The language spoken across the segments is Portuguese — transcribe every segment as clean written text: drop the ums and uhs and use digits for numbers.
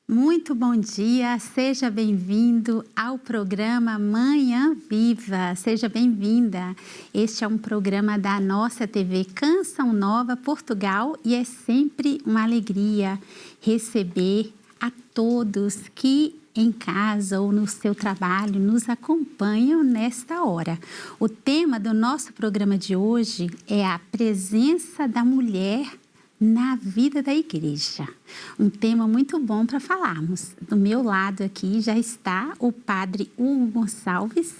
Muito bom dia, seja bem-vindo ao programa Manhã Viva, seja bem-vinda. Este é um programa da nossa TV Canção Nova Portugal e é sempre uma alegria receber a todos que em casa ou no seu trabalho nos acompanham nesta hora. O tema do nosso programa de hoje é a presença da mulher na vida da igreja. Um tema muito bom para falarmos. Do meu lado aqui já está o padre Hugo Gonçalves,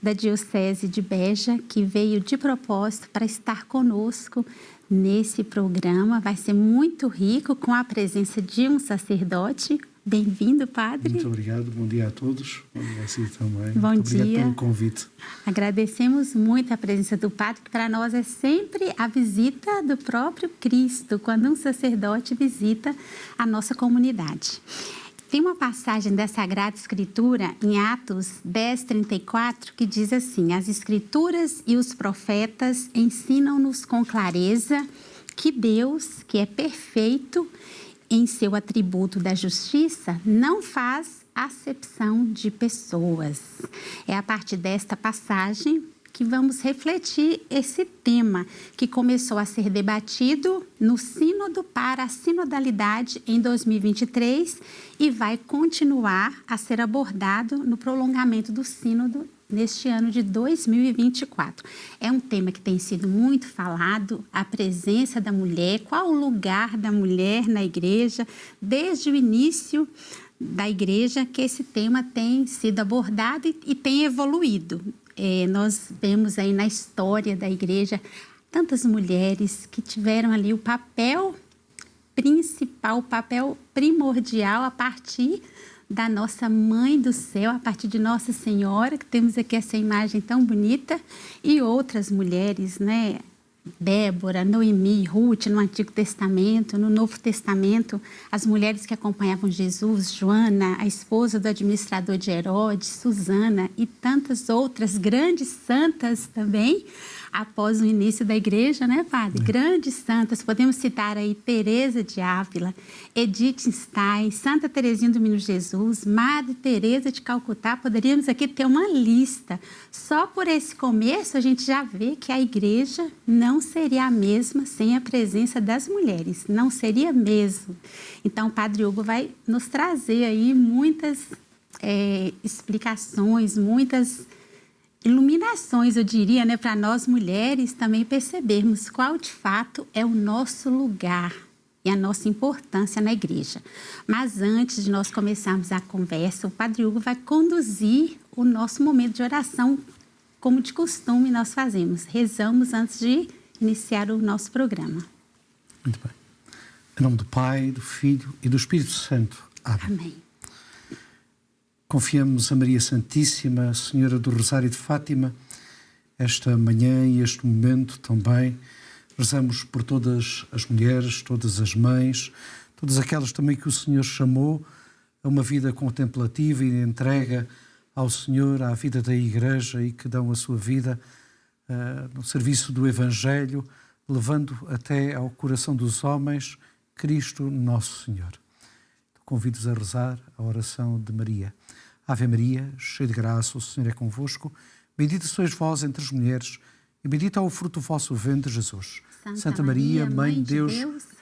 da Diocese de Beja, que veio de propósito para estar conosco nesse programa. Vai ser muito rico com a presença de um sacerdote. Bem-vindo, padre. Muito obrigado, bom dia a todos. Bom dia a si também. Bom muito dia. Obrigado pelo convite. Agradecemos muito a presença do padre, que para nós é sempre a visita do próprio Cristo, quando um sacerdote visita a nossa comunidade. Tem uma passagem da Sagrada Escritura, em Atos 10:34, que diz assim: as Escrituras e os profetas ensinam-nos com clareza que Deus, que é perfeito em seu atributo da justiça, não faz acepção de pessoas. É a partir desta passagem que vamos refletir esse tema que começou a ser debatido no Sínodo para a Sinodalidade em 2023 e vai continuar a ser abordado no prolongamento do Sínodo neste ano de 2024. É um tema que tem sido muito falado, a presença da mulher, qual o lugar da mulher na igreja, desde o início da igreja que esse tema tem sido abordado e tem evoluído. Nós vemos aí na história da igreja tantas mulheres que tiveram ali o papel principal, o papel primordial a partir da nossa Mãe do Céu, a partir de Nossa Senhora, que temos aqui essa imagem tão bonita, e outras mulheres, né? Débora, Noemi, Ruth, no Antigo Testamento, no Novo Testamento, as mulheres que acompanhavam Jesus, Joana, a esposa do administrador de Herodes, Susana e tantas outras grandes santas também, após o início da igreja, né, padre? Grandes santas, podemos citar aí Teresa de Ávila, Edith Stein, Santa Teresinha do Menino Jesus, Madre Teresa de Calcutá. Poderíamos aqui ter uma lista. Só por esse começo a gente já vê que a igreja não seria a mesma sem a presença das mulheres, não seria mesmo. Então o padre Hugo vai nos trazer aí muitas explicações, muitas iluminações, eu diria, né, para nós mulheres também percebermos qual de fato é o nosso lugar e a nossa importância na igreja. Mas antes de nós começarmos a conversa, o padre Hugo vai conduzir o nosso momento de oração, como de costume nós fazemos. Rezamos antes de iniciar o nosso programa. Muito bem. Em nome do Pai, do Filho e do Espírito Santo. Amém. Amém. Confiamos a Maria Santíssima, Senhora do Rosário de Fátima, esta manhã e este momento também. Rezamos por todas as mulheres, todas as mães, todas aquelas também que o Senhor chamou a uma vida contemplativa e de entrega ao Senhor, à vida da Igreja e que dão a sua vida no serviço do Evangelho, levando até ao coração dos homens Cristo Nosso Senhor. Convido-os a rezar a oração de Maria. Ave Maria, cheia de graça, o Senhor é convosco. Bendita sois vós entre as mulheres e bendito é o fruto do vosso ventre, Jesus. Santa Maria, Mãe de Deus,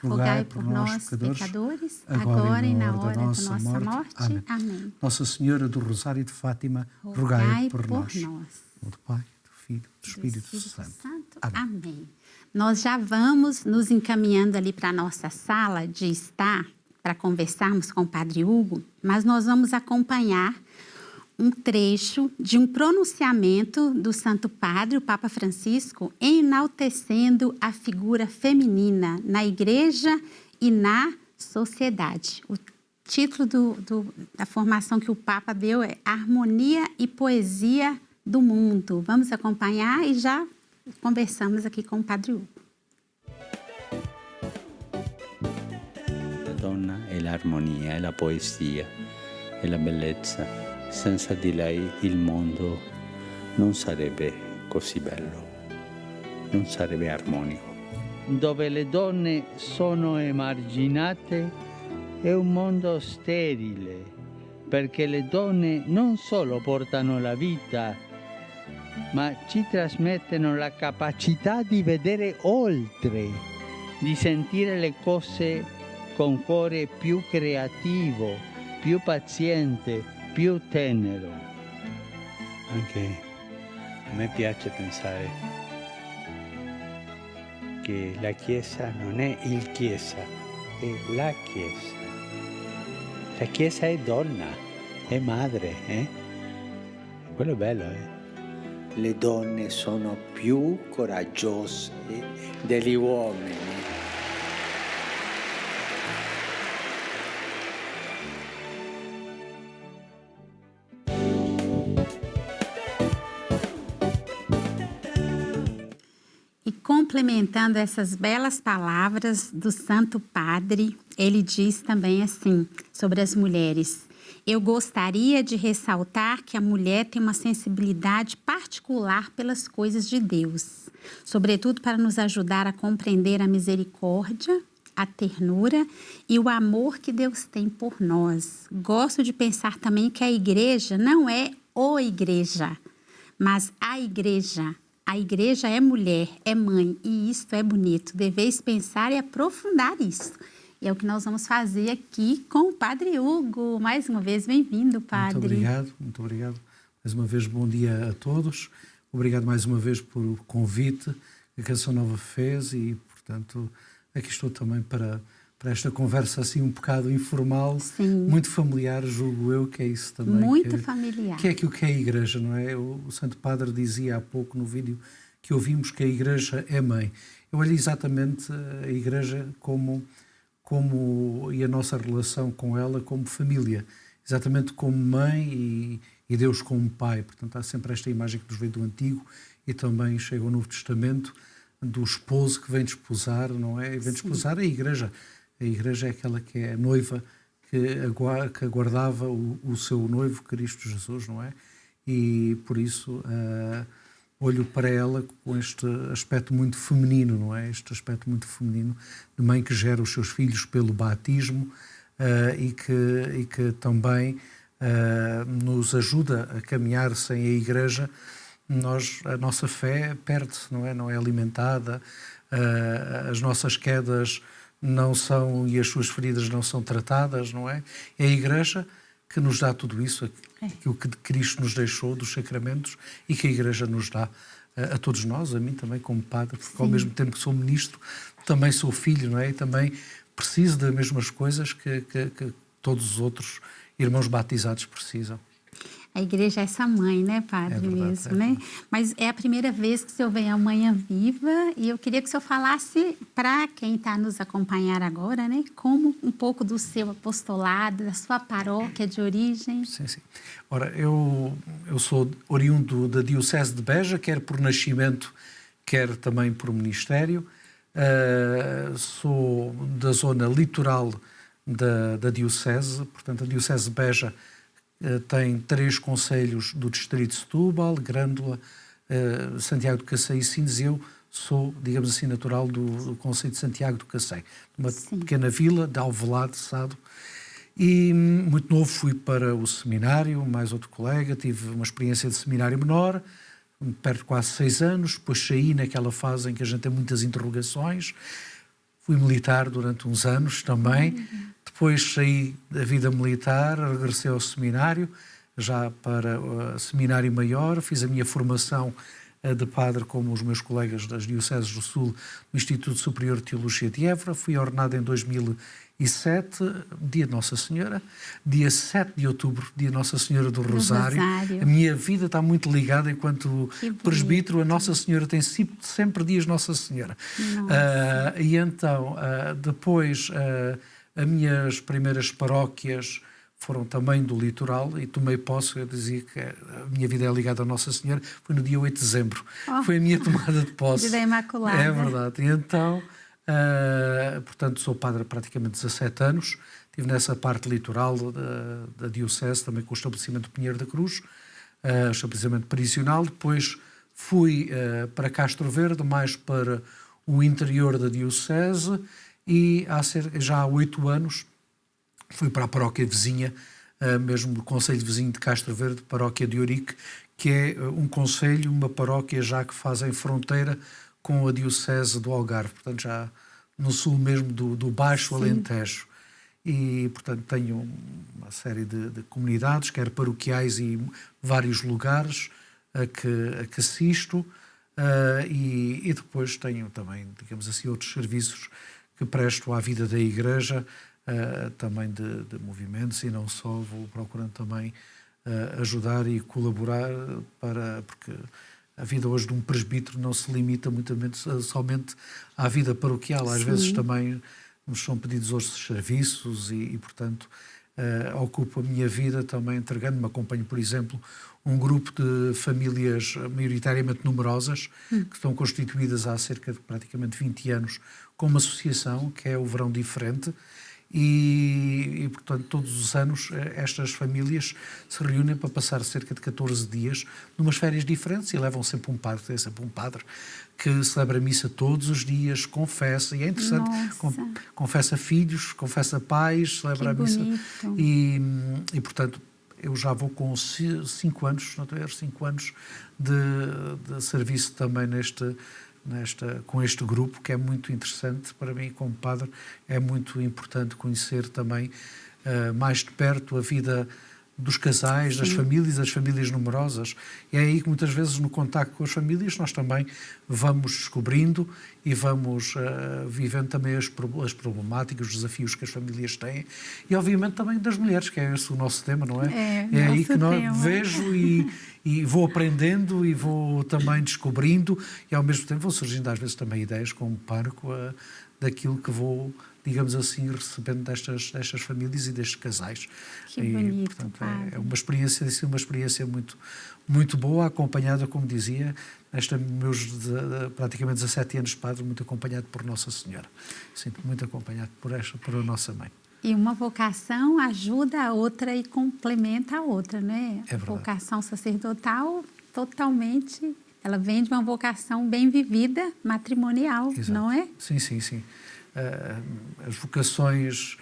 rogai por nós, pecadores, agora e na hora da nossa morte. Amém. Nossa Senhora do Rosário de Fátima, rogai por nós. Do Pai, do Filho, do Espírito Santo. Amém. Nós já vamos nos encaminhando ali para a nossa sala de estar, para conversarmos com o padre Hugo, mas nós vamos acompanhar um trecho de um pronunciamento do Santo Padre, o Papa Francisco, enaltecendo a figura feminina na igreja e na sociedade. O título da formação que o Papa deu é Harmonia e Poesia do Mundo. Vamos acompanhar e já conversamos aqui com o padre Hugo. Donna è l'armonia, è la poesia, è la bellezza. Senza di lei il mondo non sarebbe così bello, non sarebbe armonico. Dove le donne sono emarginate, è un mondo sterile, perché le donne non solo portano la vita, ma ci trasmettono la capacità di vedere oltre, di sentire le cose con cuore più creativo, più paziente, più tenero. Anche a me piace pensare che la Chiesa non è il Chiesa, è la Chiesa. La Chiesa è donna, è madre, Quello è bello, Le donne sono più coraggiose degli uomini. E complementando essas belas palavras do Santo Padre, ele diz também assim sobre as mulheres: eu gostaria de ressaltar que a mulher tem uma sensibilidade particular pelas coisas de Deus, sobretudo para nos ajudar a compreender a misericórdia, a ternura e o amor que Deus tem por nós. Gosto de pensar também que a igreja não é o igreja, mas a igreja. A igreja é mulher, é mãe, e isto é bonito. Deveis pensar e aprofundar isso. E é o que nós vamos fazer aqui com o Padre Hugo. Mais uma vez, bem-vindo, Padre. Muito obrigado. Mais uma vez, bom dia a todos. Obrigado mais uma vez pelo convite que a Canção Nova fez e, portanto, aqui estou também para esta conversa assim um bocado informal, Sim. muito familiar, julgo eu, que é isso também. Muito familiar. Que é aquilo que é a Igreja, não é? O Santo Padre dizia há pouco no vídeo que ouvimos que a Igreja é mãe. Eu olho exatamente a Igreja como e a nossa relação com ela como família, exatamente como mãe e Deus como pai. Portanto, há sempre esta imagem que nos veio do Antigo e também chega ao Novo Testamento do esposo que vem desposar, não é? E vem desposar a Igreja. A Igreja é aquela que é a noiva que aguardava o seu noivo, Cristo Jesus, não é? E por isso olho para ela com este aspecto muito feminino, não é? Este aspecto muito feminino de mãe que gera os seus filhos pelo batismo e que também nos ajuda a caminhar sem a Igreja. A nossa fé perde-se, não é? Não é alimentada, as nossas quedas não são e as suas feridas não são tratadas, não é? É a Igreja que nos dá tudo isso, aquilo que Cristo nos deixou dos sacramentos e que a Igreja nos dá a todos nós, a mim também como padre, porque Sim. Ao mesmo tempo que sou ministro, também sou filho, não é? E também preciso das mesmas coisas que todos os outros irmãos batizados precisam. A igreja é essa mãe, né, Padre, mesmo, né? Mas é a primeira vez que o senhor vem à Manhã Viva e eu queria que o senhor falasse para quem está nos acompanhar agora, né, como um pouco do seu apostolado, da sua paróquia de origem. Sim. Ora, eu sou oriundo da Diocese de Beja, quer por nascimento, quer também por ministério. Sou da zona litoral da Diocese, portanto, a Diocese de Beja tem 3 concelhos do distrito de Setúbal, Grândola, Santiago do Cacém e Sines. Eu sou, digamos assim, natural do concelho de Santiago do Cacém, uma Sim. pequena vila de Alvalade, Sado. E muito novo fui para o seminário, mais outro colega, tive uma experiência de seminário menor, perto de quase 6 anos, depois saí naquela fase em que a gente tem muitas interrogações, fui militar durante uns anos também. Depois saí da vida militar, regressei ao seminário, já para o seminário maior, fiz a minha formação de padre como os meus colegas das Dioceses do Sul no Instituto Superior de Teologia de Évora. Fui ordenado em 2007, dia de Nossa Senhora, dia 7 de outubro, dia de Nossa Senhora do Rosário. A minha vida está muito ligada enquanto presbítero, a Nossa Senhora tem sempre dias Nossa Senhora. E então, depois... As minhas primeiras paróquias foram também do litoral e tomei posse, eu dizia que a minha vida é ligada à Nossa Senhora, foi no dia 8 de dezembro. Foi a minha tomada de posse. Vida Imaculada. É verdade. E então, portanto, sou padre há praticamente 17 anos, estive nessa parte litoral da Diocese, também com o estabelecimento de Pinheiro da Cruz, estabelecimento prisional. Depois fui para Castro Verde, mais para o interior da Diocese. E já há 8 anos fui para a paróquia vizinha, mesmo o concelho vizinho de Castro Verde, paróquia de Ourique, que é um concelho, uma paróquia já que fazem fronteira com a diocese do Algarve, portanto já no sul mesmo do Baixo Alentejo. E, portanto, tenho uma série de comunidades, quer paroquiais e vários lugares a que assisto, e depois tenho também, digamos assim, outros serviços que presto à vida da Igreja, também de movimentos, e não só, vou procurando também ajudar e colaborar, porque a vida hoje de um presbítero não se limita somente à vida paroquial. Às vezes também nos são pedidos outros serviços e portanto, ocupo a minha vida também entregando-me. Acompanho, por exemplo, um grupo de famílias maioritariamente numerosas que estão constituídas há cerca de praticamente 20 anos com uma associação que é o Verão Diferente. E, portanto, todos os anos estas famílias se reúnem para passar cerca de 14 dias numas férias diferentes e levam sempre um padre, tem sempre um padre que celebra a missa todos os dias, confessa, e é interessante, confessa filhos, confessa pais, celebra a missa. E, portanto, eu já vou com 5 anos, não estou a ver, 5 anos de serviço também com este grupo, que é muito interessante para mim como padre. É muito importante conhecer também mais de perto a vida dos casais, das famílias, as famílias numerosas. E é aí que muitas vezes no contacto com as famílias nós também vamos descobrindo e vamos vivendo também as problemáticas, os desafios que as famílias têm, e obviamente também das mulheres, que é esse o nosso tema, não é? É aí que nós vejo e vou aprendendo e vou também descobrindo, e ao mesmo tempo vão surgindo às vezes também ideias como pároco daquilo que vou, digamos assim, recebendo destas famílias e destes casais. Que bonito, portanto, é uma experiência muito, muito boa, acompanhada, como dizia, meus praticamente 17 anos de padre, muito acompanhado por Nossa Senhora. Sempre muito acompanhado por a nossa mãe. E uma vocação ajuda a outra e complementa a outra, né? É verdade. A vocação sacerdotal, totalmente, ela vem de uma vocação bem vivida, matrimonial, Exato. Não é? Sim. As vocações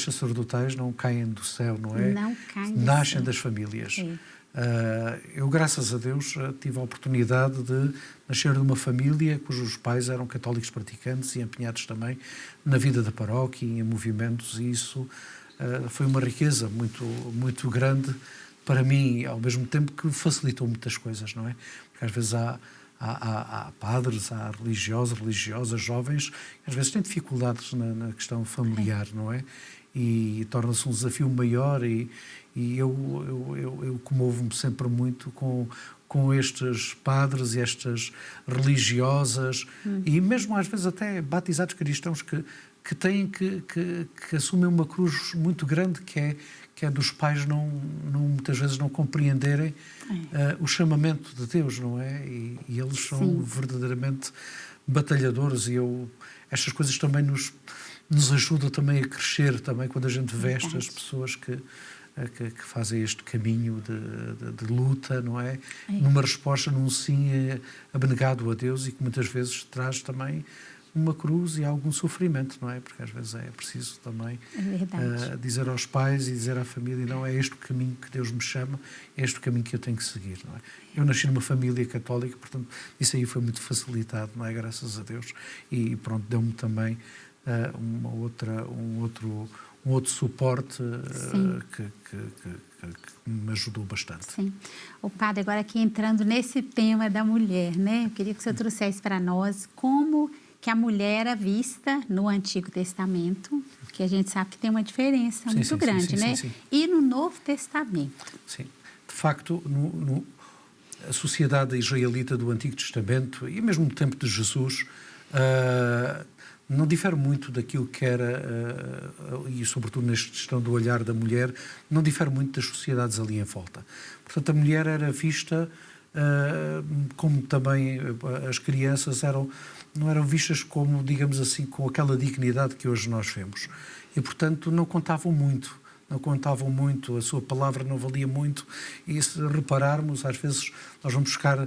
sacerdotais não caem do céu, não é? Não caem do Nascem céu. das famílias. Eu, graças a Deus, tive a oportunidade de nascer de uma família cujos pais eram católicos praticantes e empenhados também na vida da paróquia e em movimentos, e isso foi uma riqueza muito, muito grande para mim, ao mesmo tempo que facilitou muitas coisas, não é? Porque às vezes há padres, há religiosas, jovens, que às vezes têm dificuldades na questão familiar, não é? E torna-se um desafio maior, e eu comovo-me sempre muito com estes padres e estas religiosas, e mesmo às vezes até batizados cristãos que têm que assumem uma cruz muito grande, que é dos pais muitas vezes não compreenderem o chamamento de Deus, não é? E eles são verdadeiramente batalhadores, e estas coisas também nos ajudam também a crescer, também quando a gente vê estas pessoas que fazem este caminho de luta, não é? Numa resposta, num sim abnegado a Deus, e que muitas vezes traz também uma cruz e algum sofrimento, não é? Porque às vezes é preciso também dizer aos pais e dizer à família: não, é este o caminho que Deus me chama, é este o caminho que eu tenho que seguir, não é? Eu nasci numa família católica, portanto, isso aí foi muito facilitado, não é? Graças a Deus. E pronto, deu-me também um outro suporte que me ajudou bastante. Sim. O padre, agora aqui entrando nesse tema da mulher, né? Eu queria que o senhor trouxesse para nós como que a mulher era vista no Antigo Testamento, que a gente sabe que tem uma diferença muito grande, né? Sim. E no Novo Testamento. Sim. De facto, a sociedade israelita do Antigo Testamento, e mesmo no tempo de Jesus, não difere muito daquilo que era, e sobretudo nesta questão do olhar da mulher, não difere muito das sociedades ali em volta. Portanto, a mulher era vista, como também as crianças não eram vistas como, digamos assim, com aquela dignidade que hoje nós vemos. E, portanto, não contavam muito, a sua palavra não valia muito, e se repararmos, às vezes nós vamos buscar,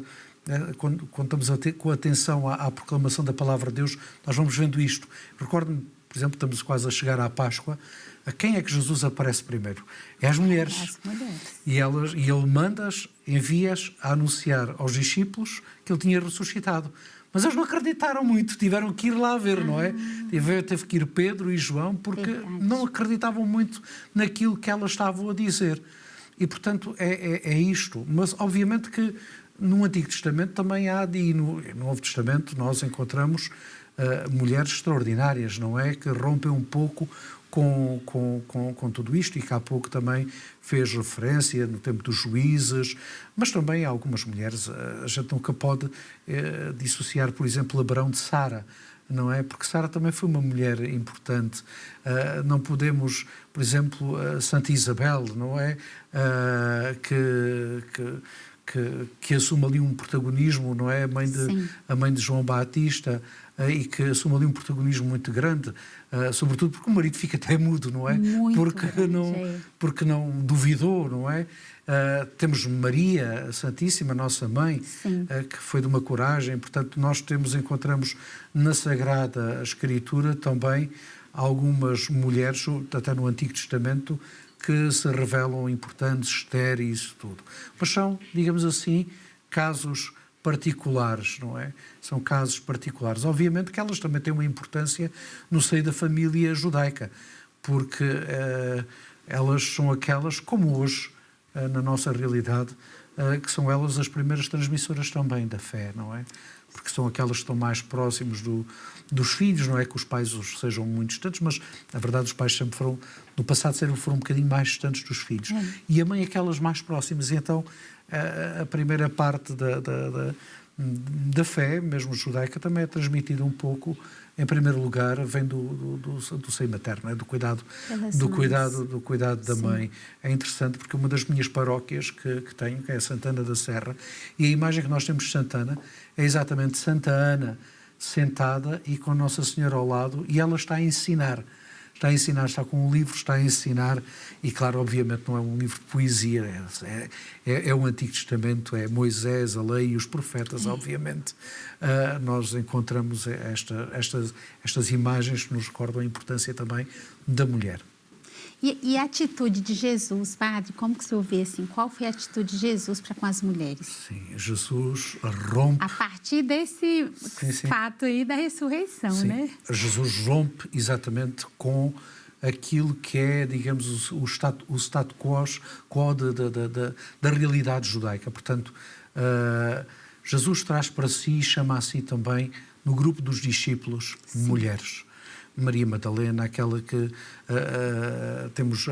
quando estamos com atenção à proclamação da palavra de Deus, nós vamos vendo isto. Recordo-me por exemplo, estamos quase a chegar à Páscoa, a quem é que Jesus aparece primeiro? É às mulheres. As mulheres. E ele manda-as, envia-as a anunciar aos discípulos que ele tinha ressuscitado. Mas eles não acreditaram muito, tiveram que ir lá ver, não é? Teve que ir Pedro e João, porque não acreditavam muito naquilo que elas estavam a dizer. E, portanto, é isto. Mas, obviamente, que no Antigo Testamento também há, e no Novo Testamento nós encontramos mulheres extraordinárias, não é? Que rompem um pouco com tudo isto, e que há pouco também fez referência no tempo dos juízes, mas também há algumas mulheres, a gente nunca pode dissociar, por exemplo, Abraão de Sara, não é? Porque Sara também foi uma mulher importante. Não podemos, por exemplo, Santa Isabel, não é? Que assume ali um protagonismo, não é? A mãe de João Batista, e que assume ali um protagonismo muito grande, sobretudo porque o marido fica até mudo, não é? Porque não duvidou, não é? Temos Maria a Santíssima, nossa mãe, que foi de uma coragem. Portanto, nós encontramos na Sagrada Escritura também algumas mulheres, até no Antigo Testamento, que se revelam importantes, estéreis, tudo. Mas são, digamos assim, casos particulares, não é? São casos particulares. Obviamente que elas também têm uma importância no seio da família judaica, porque elas são aquelas, como hoje, na nossa realidade, que são elas as primeiras transmissoras também da fé, não é? Porque são aquelas que estão mais próximos dos filhos, não é que os pais sejam muito distantes, mas, na verdade, os pais sempre foram, no passado, sempre foram um bocadinho mais distantes dos filhos. E a mãe aquelas mais próximas. E então, a primeira parte da fé, mesmo judaica, também é transmitida um pouco, em primeiro lugar, vem do seio materno, é? do cuidado da mãe. É interessante porque uma das minhas paróquias que tenho, que é a Santana da Serra, e a imagem que nós temos de Santana é exatamente Santa Ana sentada e com Nossa Senhora ao lado, e ela está a ensinar, está com um livro, está a ensinar, e claro, obviamente não é um livro de poesia, é o Antigo Testamento, é Moisés, a lei e os profetas, obviamente. Nós encontramos estas imagens que nos recordam a importância também da mulher. E a atitude de Jesus, padre, como que o senhor vê assim? Qual foi a atitude de Jesus para com as mulheres? Sim, Jesus rompe... A partir desse fato aí da ressurreição, né? Jesus rompe exatamente com aquilo que é, digamos, o status quo da realidade judaica. Portanto, Jesus traz para si e chama a si também, no grupo dos discípulos, mulheres. Maria Madalena, aquela que temos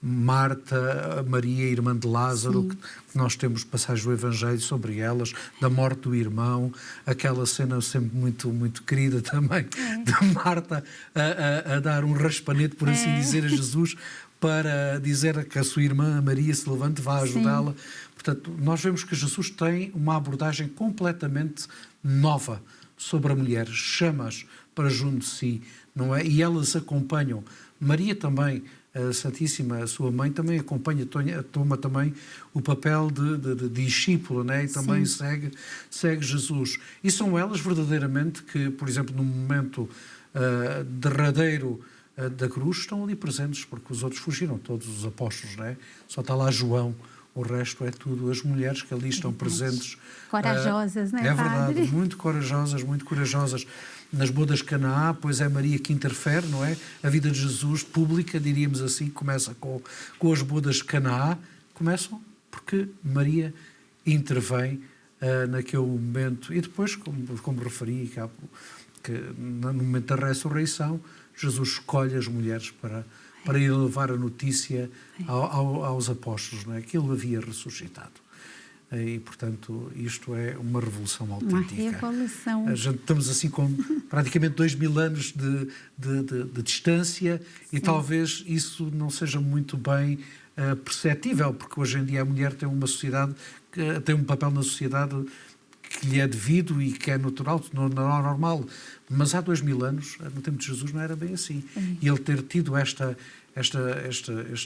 Marta, Maria, irmã de Lázaro, que nós temos passagens do Evangelho sobre elas, da morte do irmão, aquela cena sempre muito, muito querida também, de Marta a dar um raspanete, por assim dizer, a Jesus, para dizer que a sua irmã Maria se levante, vá ajudá-la. Portanto, nós vemos que Jesus tem uma abordagem completamente nova sobre a mulher, chama-as para junto de si, não é? E elas acompanham. Maria também, a Santíssima, a sua mãe, também acompanha, toma também o papel de discípula, não é? E também segue Jesus. E são elas verdadeiramente que, por exemplo, no momento derradeiro da cruz, estão ali presentes, porque os outros fugiram, todos os apóstolos, não é? Só está lá João. O resto é tudo as mulheres que ali estão presentes. Corajosas, não é, É verdade, padre? muito corajosas. Nas bodas de Canaã, pois é Maria que interfere, não é? A vida de Jesus pública, diríamos assim, começa com as bodas de Canaã. Começam porque Maria intervém naquele momento. E depois, como referi, que no momento da ressurreição, Jesus escolhe as mulheres para ir levar a notícia aos apóstolos, não é? Que ele havia ressuscitado. E, portanto, isto é uma revolução autêntica. Uma revolução. Estamos assim com praticamente 2000 anos de distância e talvez isso não seja muito bem perceptível, porque hoje em dia a mulher tem tem um papel na sociedade que lhe é devido e que é natural, não é normal. Mas há 2000 anos, no tempo de Jesus, não era bem assim. E ele ter tido esta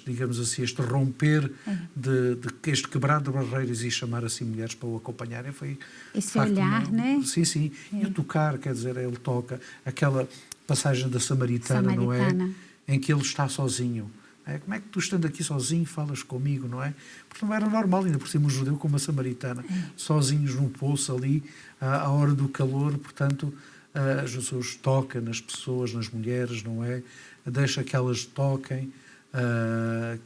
digamos assim, este romper de este quebrar de barreiras e chamar assim mulheres para o acompanharem foi esse facto, olhar, né? Sim. E o tocar, quer dizer, ele toca aquela passagem da Samaritana, não é? Em que ele está sozinho. Como é que tu, estando aqui sozinho, falas comigo, não é? Porque não era normal, ainda por cima um judeu com uma samaritana, sozinhos num poço ali, à hora do calor. Portanto, Jesus toca nas pessoas, nas mulheres, não é? Deixa que elas toquem,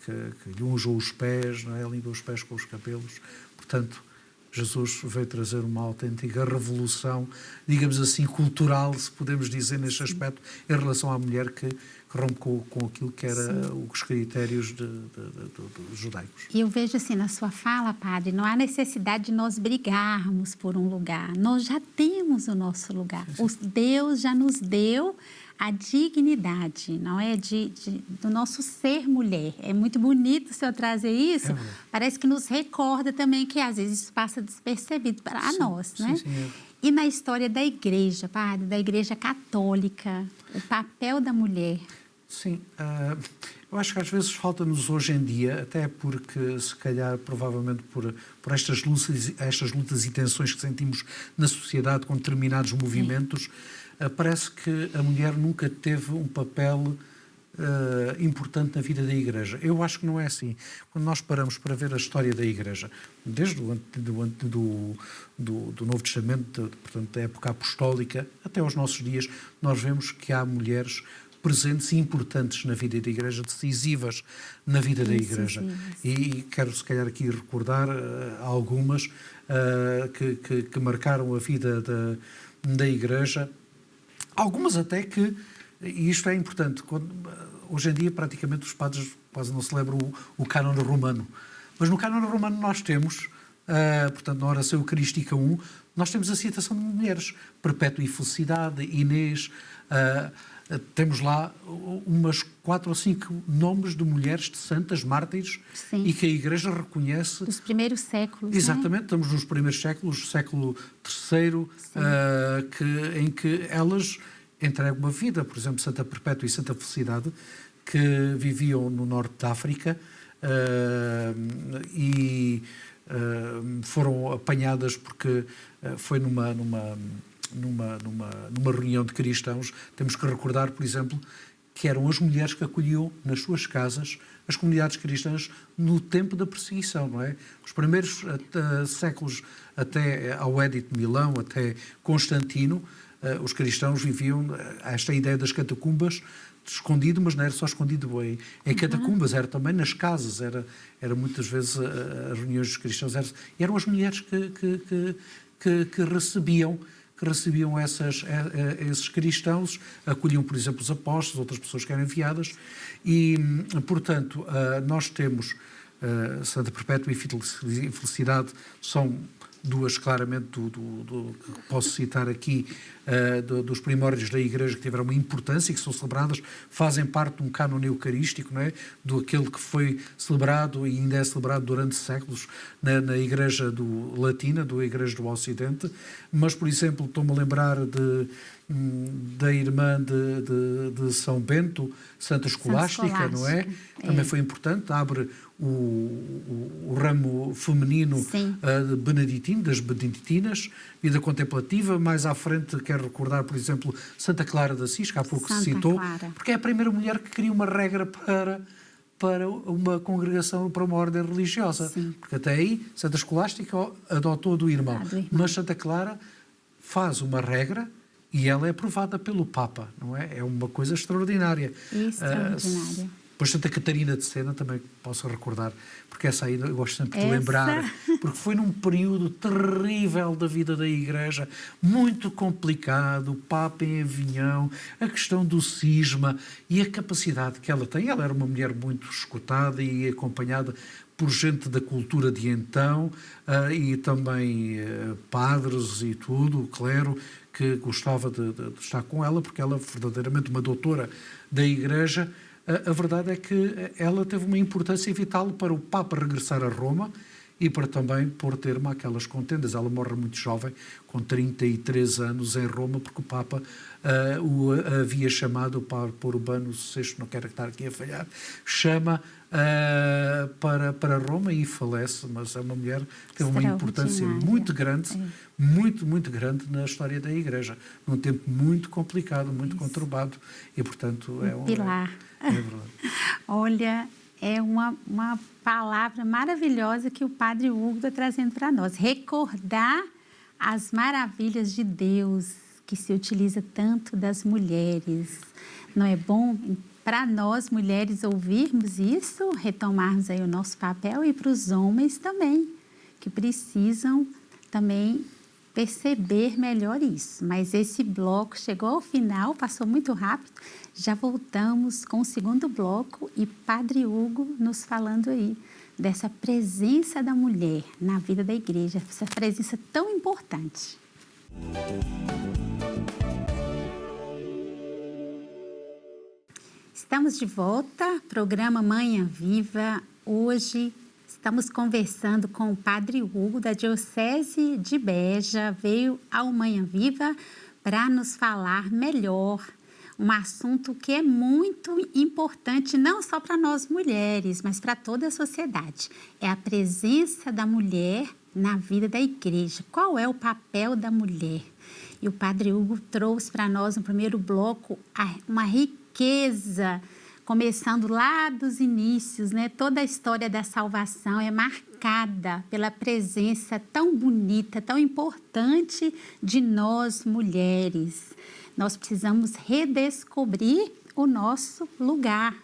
que lhe unjam os pés, não é? Limpa os pés com os cabelos. Portanto, Jesus veio trazer uma autêntica revolução, digamos assim, cultural, se podemos dizer, neste aspecto, em relação à mulher que rompe com aquilo que era os critérios dos judaicos. E eu vejo assim na sua fala, padre, não há necessidade de nós brigarmos por um lugar. Nós já temos o nosso lugar. Deus já nos deu a dignidade, não é? Do nosso ser mulher. É muito bonito o senhor trazer isso. Parece que nos recorda também que às vezes isso passa despercebido para nós, né? Sim. E na história da igreja, padre, da igreja católica, o papel da mulher. Sim, eu acho que às vezes falta-nos hoje em dia, até porque se calhar provavelmente por estas lutas e tensões que sentimos na sociedade com determinados movimentos, parece que a mulher nunca teve um papel importante na vida da Igreja. Eu acho que não é assim. Quando nós paramos para ver a história da Igreja, desde do Novo Testamento, portanto, da época apostólica, até aos nossos dias, nós vemos que há mulheres presentes e importantes na vida da Igreja, decisivas na vida da Igreja. E quero, se calhar, aqui recordar algumas que marcaram a vida da Igreja. Algumas até que, e isto é importante, hoje em dia praticamente os padres quase não celebram o cânone romano, mas no cânone romano nós temos, portanto na oração eucarística 1, nós temos a citação de mulheres, Perpétua e Felicidade, Inês, temos lá umas 4 ou 5 nomes de mulheres de santas, mártires, e que a Igreja reconhece. Dos primeiros séculos. Exatamente, né? Estamos nos primeiros séculos, século III, em que elas entregam uma vida, por exemplo, Santa Perpétua e Santa Felicidade, que viviam no norte da África e foram apanhadas porque foi numa reunião de cristãos. Temos que recordar, por exemplo, que eram as mulheres que acolhiam nas suas casas as comunidades cristãs no tempo da perseguição, não é? Os primeiros séculos, até ao Édito de Milão, até Constantino, os cristãos viviam esta ideia das catacumbas escondido, mas não era só escondido em catacumbas, era também nas casas, era muitas vezes as reuniões dos cristãos, eram as mulheres que recebiam esses cristãos, acolhiam, por exemplo, os apóstolos, outras pessoas que eram enviadas, e, portanto, nós temos Santa Perpétua e Felicidade, são duas, claramente, que posso citar aqui, dos primórdios da Igreja, que tiveram uma importância e que são celebradas, fazem parte de um cânone eucarístico, não é? Do aquele que foi celebrado e ainda é celebrado durante séculos na Igreja Latina, da Igreja do Ocidente. Mas, por exemplo, estou-me a lembrar da irmã de São Bento, Santa Escolástica, não é? Também foi importante, abre o ramo feminino beneditino, das beneditinas, vida contemplativa. Mais à frente quero recordar, por exemplo, Santa Clara de Assis, que há pouco se citou, porque é a primeira mulher que cria uma regra para uma congregação, para uma ordem religiosa. Porque até aí Santa Escolástica adotou do irmão, mas Santa Clara faz uma regra e ela é aprovada pelo Papa, não é? É uma coisa extraordinária. Extraordinária. Depois Santa Catarina de Sena também posso recordar, porque essa aí eu gosto sempre de lembrar, porque foi num período terrível da vida da Igreja, muito complicado, o Papa em Avinhão, a questão do cisma e a capacidade que ela tem. Ela era uma mulher muito escutada e acompanhada por gente da cultura de então, e também padres e tudo, o clero, que gostava de estar com ela, porque ela é verdadeiramente uma doutora da Igreja. A verdade é que ela teve uma importância vital para o Papa regressar a Roma e para também pôr termo àquelas contendas. Ela morre muito jovem, com 33 anos, em Roma, porque o Papa o havia chamado, para pôr Urbano VI, não quero estar aqui a falhar, chama para Roma e falece, mas é uma mulher que teve uma importância muito grande, muito grande na história da Igreja, num tempo muito complicado, muito conturbado, e portanto é um pilar. É verdade. Olha, é uma palavra maravilhosa que o Padre Hugo está trazendo para nós. Recordar as maravilhas de Deus, que se utiliza tanto das mulheres. Não é bom para nós, mulheres, ouvirmos isso, retomarmos aí o nosso papel, e para os homens também, que precisam também perceber melhor isso. Mas esse bloco chegou ao final, passou muito rápido. Já voltamos com o segundo bloco e Padre Hugo nos falando aí dessa presença da mulher na vida da igreja, essa presença tão importante. Estamos de volta, programa Manhã Viva. Hoje estamos conversando com o Padre Hugo, da Diocese de Beja. Veio ao Manhã Viva para nos falar melhor um assunto que é muito importante, não só para nós mulheres, mas para toda a sociedade. É a presença da mulher na vida da igreja. Qual é o papel da mulher? E o Padre Hugo trouxe para nós, no primeiro bloco, uma riqueza, começando lá dos inícios, né? Toda a história da salvação é marcada pela presença tão bonita, tão importante de nós mulheres. Nós precisamos redescobrir o nosso lugar.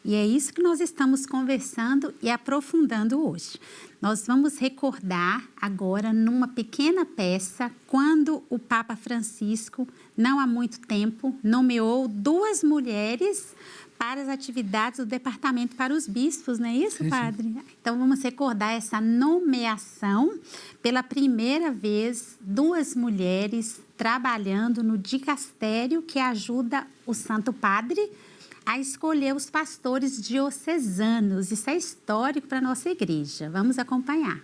E é isso que nós estamos conversando e aprofundando hoje. Nós vamos recordar agora, numa pequena peça, quando o Papa Francisco, não há muito tempo, nomeou 2 mulheres para as atividades do departamento para os bispos, não é isso, sim, padre? sim. Então, vamos recordar essa nomeação. Pela primeira vez, 2 mulheres trabalhando no dicastério que ajuda o Santo Padre a escolher os pastores diocesanos. Isso é histórico para a nossa igreja. Vamos acompanhar.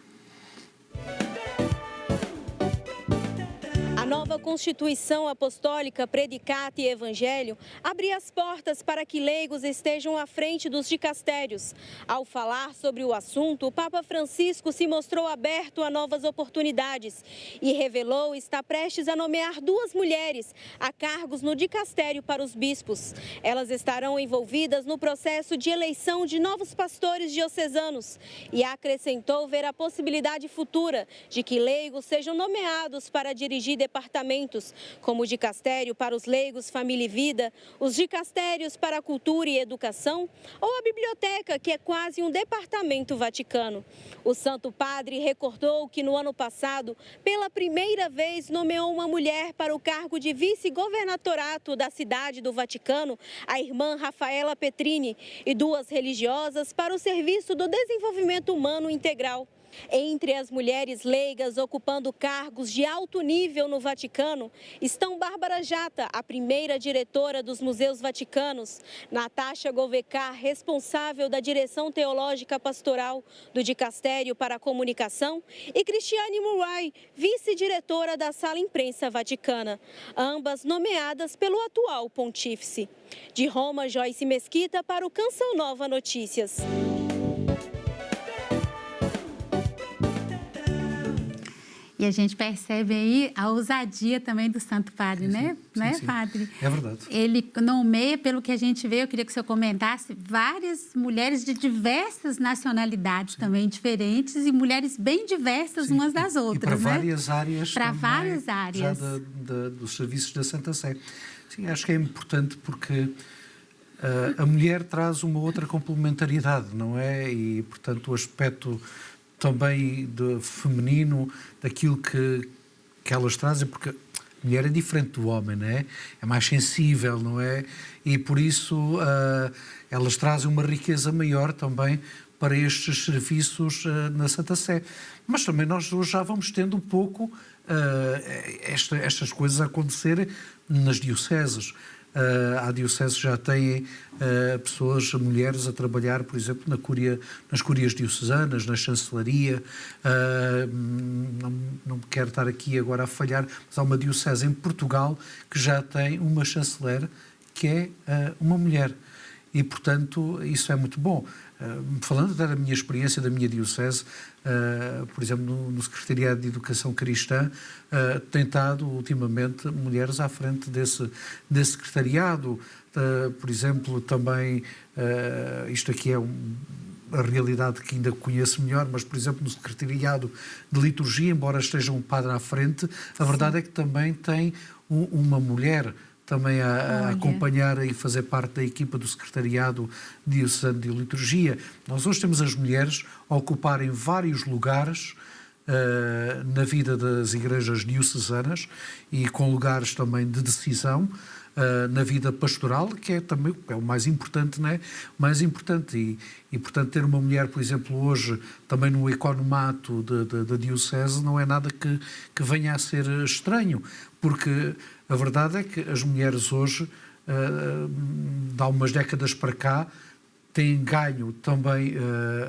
A nova Constituição Apostólica Predicata e Evangelho abre as portas para que leigos estejam à frente dos dicastérios. Ao falar sobre o assunto, o Papa Francisco se mostrou aberto a novas oportunidades e revelou estar prestes a nomear 2 mulheres a cargos no dicastério para os bispos. Elas estarão envolvidas no processo de eleição de novos pastores diocesanos e acrescentou ver a possibilidade futura de que leigos sejam nomeados para dirigir departamentos, como o dicastério para os leigos, família e vida, os dicastérios para a cultura e educação, ou a biblioteca, que é quase um departamento vaticano. O Santo Padre recordou que no ano passado, pela primeira vez, nomeou uma mulher para o cargo de vice-governatorato da cidade do Vaticano, a irmã Rafaela Petrini, e 2 religiosas para o Serviço do Desenvolvimento Humano Integral. Entre as mulheres leigas ocupando cargos de alto nível no Vaticano estão Bárbara Jata, a primeira diretora dos Museus Vaticanos, Natasha Govekar, responsável da Direção Teológica Pastoral do Dicastério para a Comunicação, e Cristiane Murray, vice-diretora da Sala Imprensa Vaticana, ambas nomeadas pelo atual pontífice. De Roma, Joyce Mesquita para o Canção Nova Notícias. E a gente percebe aí a ousadia também do Santo Padre, né? Sim, Né, sim. Padre? É verdade. Ele nomeia, pelo que a gente vê, eu queria que o senhor comentasse, várias mulheres de diversas nacionalidades também diferentes e mulheres bem diversas umas das outras, e para né? várias áreas Para também, várias áreas. já dos serviços da Santa Sé. Sim, acho que é importante porque a mulher traz uma outra complementaridade, não é? E, portanto, o aspecto também feminino, daquilo que elas trazem, porque a mulher é diferente do homem, não é? É mais sensível, não é? E por isso elas trazem uma riqueza maior também para estes serviços na Santa Sé. Mas também nós hoje já vamos tendo um pouco estas coisas a acontecer nas dioceses. a Diocese já tem pessoas, mulheres, a trabalhar, por exemplo, nas cúrias diocesanas, na chancelaria. Não quero estar aqui agora a falhar, mas há uma Diocese em Portugal que já tem uma chanceler que é uma mulher. E, portanto, isso é muito bom. Falando da minha experiência, da minha diocese, por exemplo, no Secretariado de Educação Cristã, tem estado ultimamente mulheres à frente desse secretariado. Por exemplo, também, isto aqui é a realidade que ainda conheço melhor, mas, por exemplo, no Secretariado de Liturgia, embora esteja um padre à frente, a verdade é que também tem uma mulher também a acompanhar e fazer parte da equipa do Secretariado Diocesano de Liturgia. Nós hoje temos as mulheres a ocuparem vários lugares na vida das igrejas diocesanas e com lugares também de decisão na vida pastoral, que é também o mais importante, não é? O mais importante. E, portanto, ter uma mulher, por exemplo, hoje, também no economato da Diocese, não é nada que venha a ser estranho, porque a verdade é que as mulheres hoje, de há umas décadas para cá, têm ganho também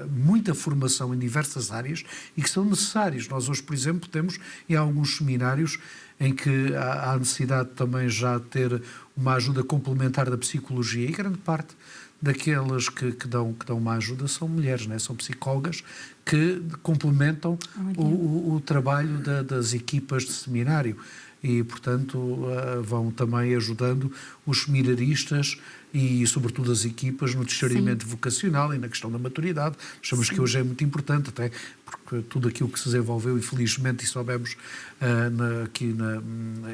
muita formação em diversas áreas e que são necessárias. Nós hoje, por exemplo, temos em alguns seminários em que há necessidade também já de ter uma ajuda complementar da psicologia, e grande parte daquelas que dão uma ajuda são mulheres, né? São psicólogas que complementam o trabalho das equipas de seminário. E, portanto, vão também ajudando os seminaristas e, sobretudo, as equipas no discernimento vocacional e na questão da maturidade. Achamos que hoje é muito importante, até porque tudo aquilo que se desenvolveu, infelizmente, e soubemos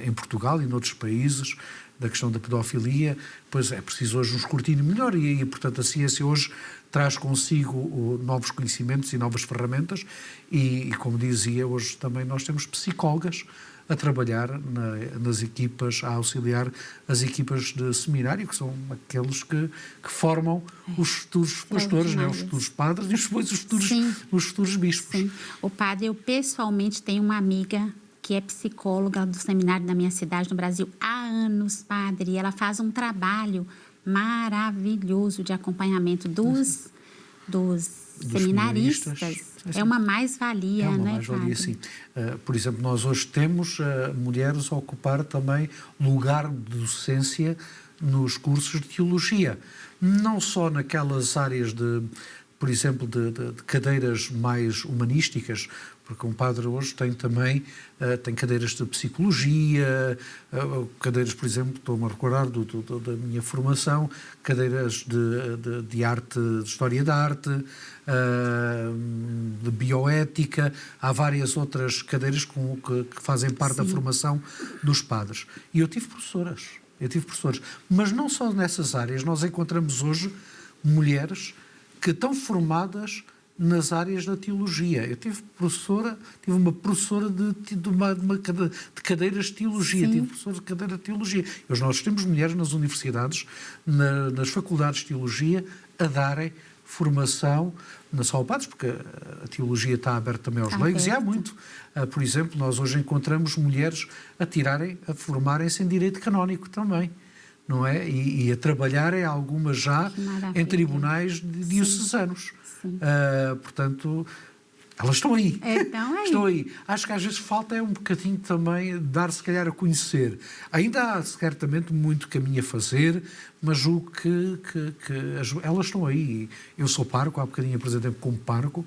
em Portugal e noutros países, da questão da pedofilia, pois é preciso hoje um escrutínio melhor e, portanto, a ciência hoje traz consigo novos conhecimentos e novas ferramentas e, como dizia, hoje também nós temos psicólogas a trabalhar nas equipas, a auxiliar as equipas de seminário, que são aqueles que formam os futuros pastores, né? Os futuros padres e depois os futuros bispos. Sim. O padre, eu pessoalmente tenho uma amiga que é psicóloga do seminário da minha cidade, no Brasil, há anos, padre, e ela faz um trabalho maravilhoso de acompanhamento dos seminaristas. É uma mais-valia, não é, padre? É uma mais-valia, sim. Por exemplo, nós hoje temos mulheres a ocupar também lugar de docência nos cursos de teologia. Não só naquelas áreas por exemplo, de cadeiras mais humanísticas, porque um padre hoje tem também tem cadeiras de psicologia, cadeiras, por exemplo, estou-me a recordar da minha formação, cadeiras de arte, de história da arte, de bioética, há várias outras cadeiras que fazem parte da formação dos padres. E eu tive professores, mas não só nessas áreas, nós encontramos hoje mulheres que estão formadas nas áreas da teologia. Eu tive uma professora de cadeiras de teologia, tive professora de cadeira de teologia. Hoje nós temos mulheres nas universidades, nas faculdades de teologia, a darem formação, não só ao padres, porque a teologia está aberta também aos leigos, e há muito. Por exemplo, nós hoje encontramos mulheres a formarem-se em direito canónico também. Não é? E a trabalharem algumas já em tribunais diocesanos. Portanto, elas estão aí. Estão aí. Acho que às vezes falta um bocadinho também dar, se calhar, a conhecer. Ainda há certamente muito caminho a fazer, mas julgo que elas estão aí. Eu sou pároco, há bocadinho apresentei-me como pároco.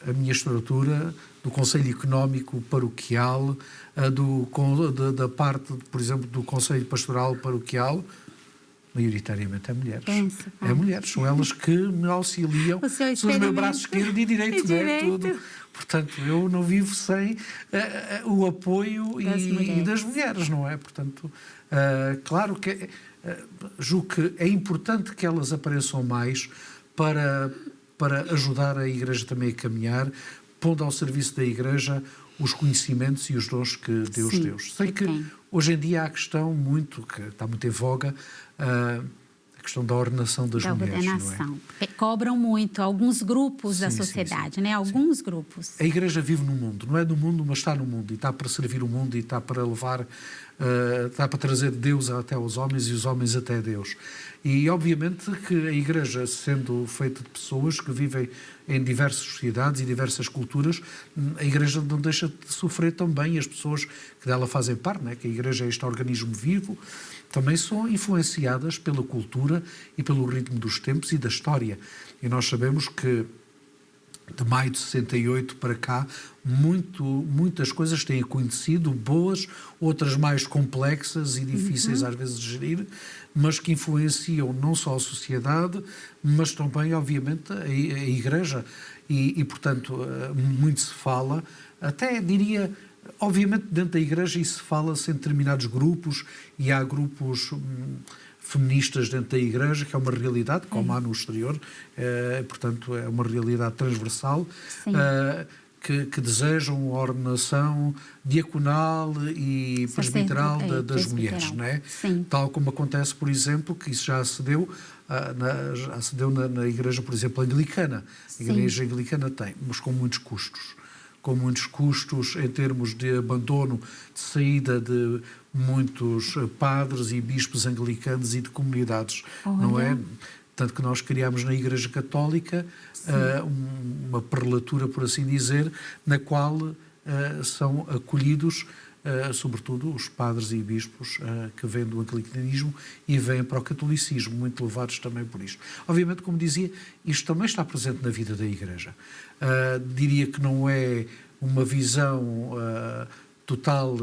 A minha estrutura do Conselho Económico Paroquial, da parte, por exemplo, do Conselho Pastoral Paroquial, maioritariamente é mulheres. É mulheres, são elas que me auxiliam, são o meu braço esquerdo e direito, né? Tudo. Portanto, eu não vivo sem o apoio das mulheres, não é? Portanto, claro que julgo que é importante que elas apareçam mais para ajudar a Igreja também a caminhar, pondo ao serviço da Igreja os conhecimentos e os dons que Deus deu. Sei que hoje em dia há a questão que está muito em voga, a questão da ordenação das mulheres. Ordenação. Não é? Cobram muito alguns grupos da Sim, sociedade, sim. né? Alguns grupos. A Igreja vive no mundo, não é do mundo, mas está no mundo, e está para servir o mundo, e está para levar, está para trazer Deus até aos homens e os homens até Deus. E obviamente que a Igreja, sendo feita de pessoas que vivem em diversas sociedades e diversas culturas, a Igreja não deixa de sofrer também, as pessoas que dela fazem parte, né? Que a Igreja é este organismo vivo, também são influenciadas pela cultura e pelo ritmo dos tempos e da história. E nós sabemos que de maio de 68 para cá, muitas coisas têm acontecido, boas, outras mais complexas e difíceis às vezes de gerir, mas que influenciam não só a sociedade, mas também, obviamente, a Igreja. E, portanto, muito se fala, até diria, obviamente, dentro da Igreja, isso fala-se em determinados grupos, e há grupos feministas dentro da Igreja, que é uma realidade, como há no exterior, portanto, é uma realidade transversal, que desejam a ordenação diaconal e presbiteral das mulheres, não é? Tal como acontece, por exemplo, que isso já se deu na Igreja, por exemplo, anglicana. A Igreja anglicana tem, mas com muitos custos em termos de abandono, de saída de muitos padres e bispos anglicanos e de comunidades, não é? Tanto que nós criámos na Igreja Católica uma prelatura, por assim dizer, na qual são acolhidos, sobretudo, os padres e bispos que vêm do anglicanismo e vêm para o catolicismo, muito levados também por isto. Obviamente, como dizia, isto também está presente na vida da Igreja. Diria que não é uma visão total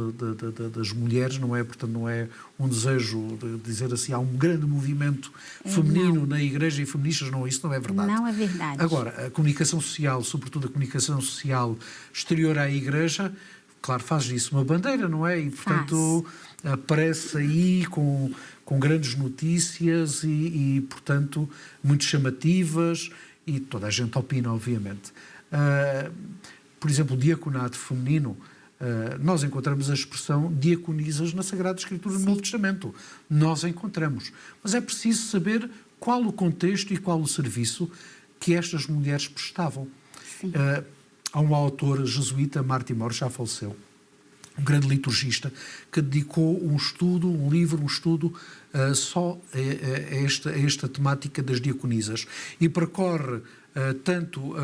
das mulheres, não é? Portanto, não é um desejo de dizer assim, há um grande movimento feminino na Igreja e feministas, não, isso não é verdade. Não é verdade. Agora, a comunicação social, sobretudo a comunicação social exterior à Igreja, claro, faz disso uma bandeira, não é? E, portanto, aparece aí com grandes notícias e, portanto, muito chamativas, e toda a gente opina, obviamente. Por exemplo, o diaconato feminino, nós encontramos a expressão diaconisas na Sagrada Escritura do Novo Testamento. Nós encontramos. Mas é preciso saber qual o contexto e qual o serviço que estas mulheres prestavam. Há um autor jesuíta, Martin Morris, já faleceu, um grande liturgista, que dedicou um estudo só a esta temática das diaconisas. E percorre tanto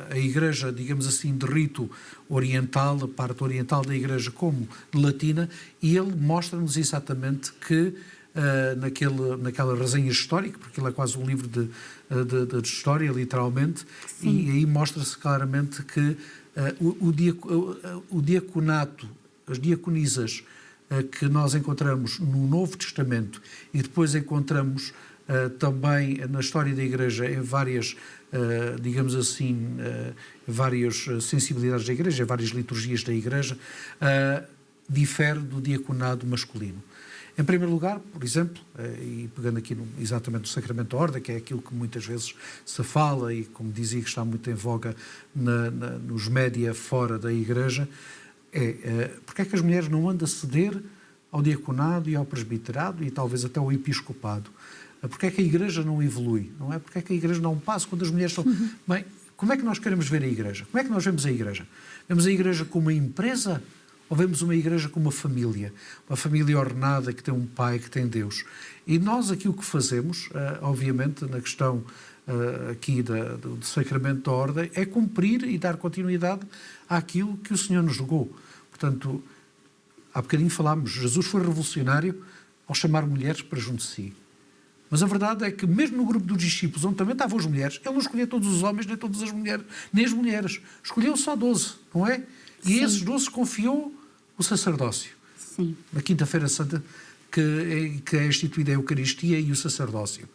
a Igreja, digamos assim, de rito oriental, a parte oriental da Igreja, como de latina, e ele mostra-nos exatamente que naquela resenha histórica, porque ele é quase um livro de história, literalmente, e aí mostra-se claramente que o diaconato, as diaconisas que nós encontramos no Novo Testamento e depois encontramos também na história da Igreja em várias, digamos assim, várias sensibilidades da Igreja, em várias liturgias da Igreja, difere do diaconado masculino. Em primeiro lugar, por exemplo, e pegando aqui exatamente no Sacramento da Ordem, que é aquilo que muitas vezes se fala e, como dizia, que está muito em voga nos média fora da Igreja, porque é que as mulheres não andam a ceder ao diaconado e ao presbiterado e talvez até ao episcopado? Porque é que a Igreja não evolui? Não é? Porque é que a Igreja não passa quando as mulheres estão... Bem, como é que nós queremos ver a Igreja? Como é que nós vemos a Igreja? Vemos a Igreja como uma empresa ou vemos uma Igreja como uma família ordenada, que tem um Pai, que tem Deus? E nós aqui o que fazemos, obviamente, na questão aqui do Sacramento da Ordem, é cumprir e dar continuidade àquilo que o Senhor nos legou. Portanto, há bocadinho falámos, Jesus foi revolucionário ao chamar mulheres para junto de si. Mas a verdade é que mesmo no grupo dos discípulos, onde também estavam as mulheres, ele não escolheu todos os homens, nem todas as mulheres, nem as mulheres. Escolheu só 12, não é? E esses 12 confiou o sacerdócio. Sim. Na Quinta-feira Santa, que é instituída a Eucaristia e o sacerdócio.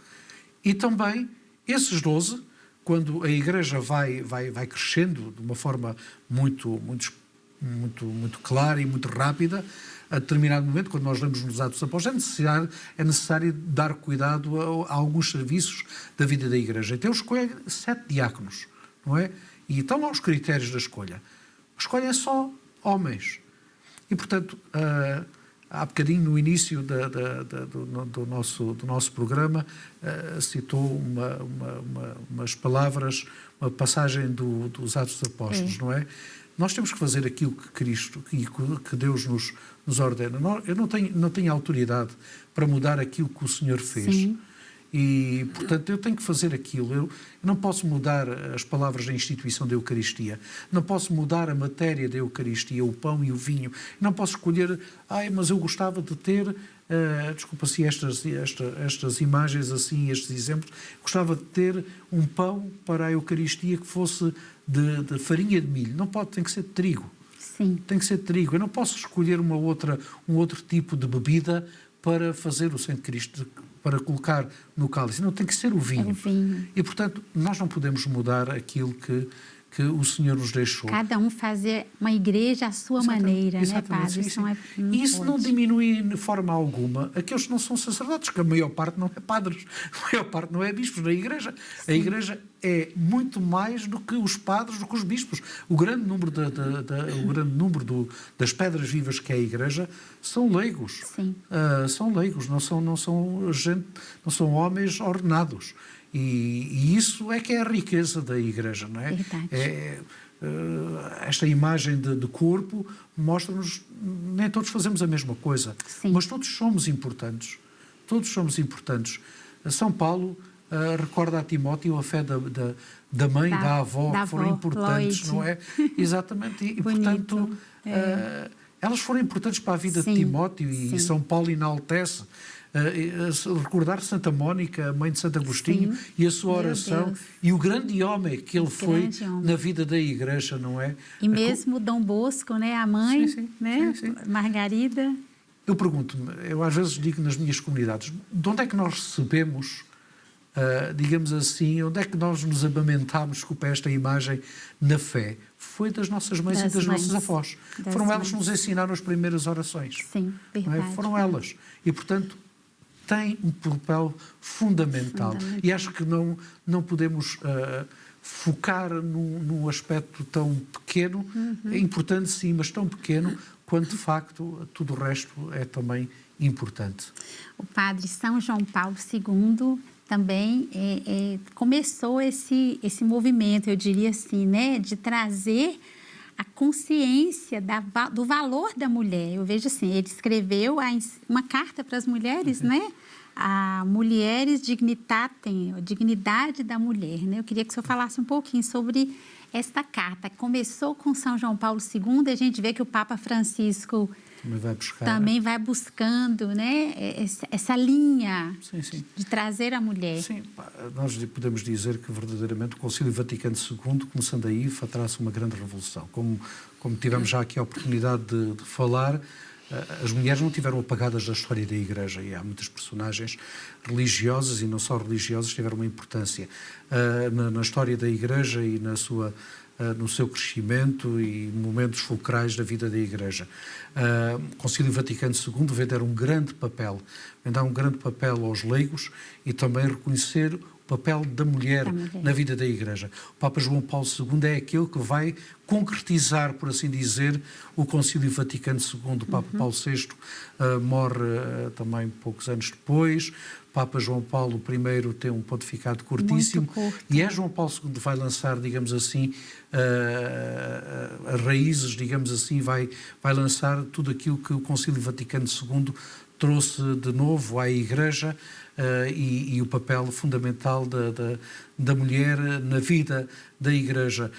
E também, esses 12, quando a Igreja vai crescendo de uma forma muito clara e muito rápida, a determinado momento, quando nós lemos nos Atos dos Apóstolos, é necessário dar cuidado a alguns serviços da vida da Igreja. Então, escolhe 7 diáconos, não é? E estão lá os critérios da escolha. A escolha é só homens. E, portanto, há bocadinho, no início do nosso programa, citou umas palavras, uma passagem dos Atos dos Apóstolos, não é? Nós temos que fazer aquilo que Cristo e que Deus nos ordena. Eu não tenho autoridade para mudar aquilo que o Senhor fez. Sim. E, portanto, eu tenho que fazer aquilo. Eu não posso mudar as palavras da instituição da Eucaristia. Não posso mudar a matéria da Eucaristia, o pão e o vinho. Não posso escolher, mas eu gostava de ter, desculpa se estas imagens assim, estes exemplos, gostava de ter um pão para a Eucaristia que fosse de farinha de milho. Não pode, tem que ser de trigo. Sim. Tem que ser de trigo. Eu não posso escolher um outro tipo de bebida para fazer o Santo Cristo, para colocar no cálice. Não, tem que ser o vinho. É o vinho. E, portanto, nós não podemos mudar aquilo que o Senhor nos deixou. Cada um fazer uma igreja à sua maneira, né, Padre? E isso não diminui de forma alguma aqueles que não são sacerdotes, que a maior parte não é padres, a maior parte não é bispos da Igreja. Sim. A Igreja é muito mais do que os padres, do que os bispos. O grande número, das pedras vivas que é a Igreja são leigos. Sim. São leigos, não são homens ordenados. E isso é que é a riqueza da Igreja, não é? Verdade. Esta imagem de corpo mostra-nos, nem todos fazemos a mesma coisa, sim, mas todos somos importantes. Todos somos importantes. São Paulo recorda a Timóteo a fé da mãe, da avó, que foram importantes, Lloyd, não é? Exatamente. E portanto, elas foram importantes para a vida, sim, de Timóteo, e São Paulo enaltece. Recordar Santa Mónica, a mãe de Santo Agostinho, sim, e a sua oração, e o grande homem que ele foi na vida da Igreja, não é? E mesmo Dom Bosco, né, a mãe, sim, né, sim. Margarida. Eu pergunto-me, eu às vezes digo nas minhas comunidades, de onde é que nós recebemos, digamos assim, onde é que nós nos amamentámos, desculpa esta imagem, na fé? Foi das nossas mães e das nossas avós. Foram elas que nos ensinaram as primeiras orações. Sim, verdade. Não é? Foram elas. E, portanto, tem um papel fundamental. E acho que não podemos focar num aspecto tão pequeno, é importante sim, mas tão pequeno, quando de facto tudo o resto é também importante. O padre São João Paulo II também começou esse movimento, eu diria assim, né, de trazer a consciência do valor da mulher. Eu vejo assim, ele escreveu uma carta para as mulheres, né? A Mulheres Dignitatem, a dignidade da mulher, né? Eu queria que o senhor falasse um pouquinho sobre esta carta. Começou com São João Paulo II, e a gente vê que o Papa Francisco também vai buscando, né, essa linha, sim, de trazer a mulher. Sim, nós podemos dizer que verdadeiramente o Concílio Vaticano II, começando aí, traz uma grande revolução. Como tivemos já aqui a oportunidade de falar, as mulheres não tiveram apagadas da história da Igreja, e há muitas personagens religiosas e não só religiosas que tiveram uma importância na história da Igreja e no seu crescimento e momentos fulcrais da vida da Igreja. O Concílio Vaticano II vem dar um grande papel aos leigos e também reconhecer o papel da mulher na vida da Igreja. O Papa João Paulo II é aquele que vai concretizar, por assim dizer, o Concílio Vaticano II. O Papa Paulo VI morre também poucos anos depois. O Papa João Paulo I tem um pontificado curtíssimo. E é João Paulo II que vai lançar, digamos assim, as raízes, digamos assim, vai lançar tudo aquilo que o Concílio Vaticano II trouxe de novo à Igreja, e o papel fundamental da mulher na vida da Igreja,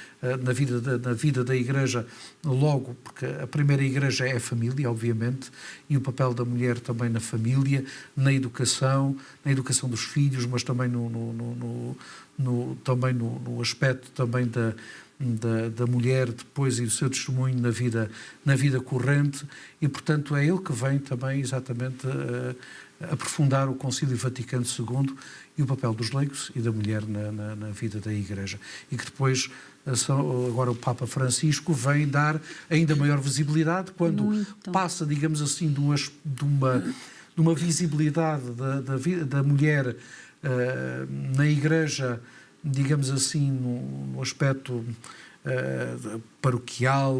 na vida da Igreja, logo, porque a primeira Igreja é a família, obviamente, e o papel da mulher também na família, na educação dos filhos, mas também também no aspecto também da mulher depois e do seu testemunho na vida corrente, e portanto é ele que vem também exatamente aprofundar o Concílio Vaticano II e o papel dos leigos e da mulher na vida da Igreja, e que depois agora o Papa Francisco vem dar ainda maior visibilidade quando passa, digamos assim, de uma visibilidade da mulher na Igreja, digamos assim, no aspecto paroquial,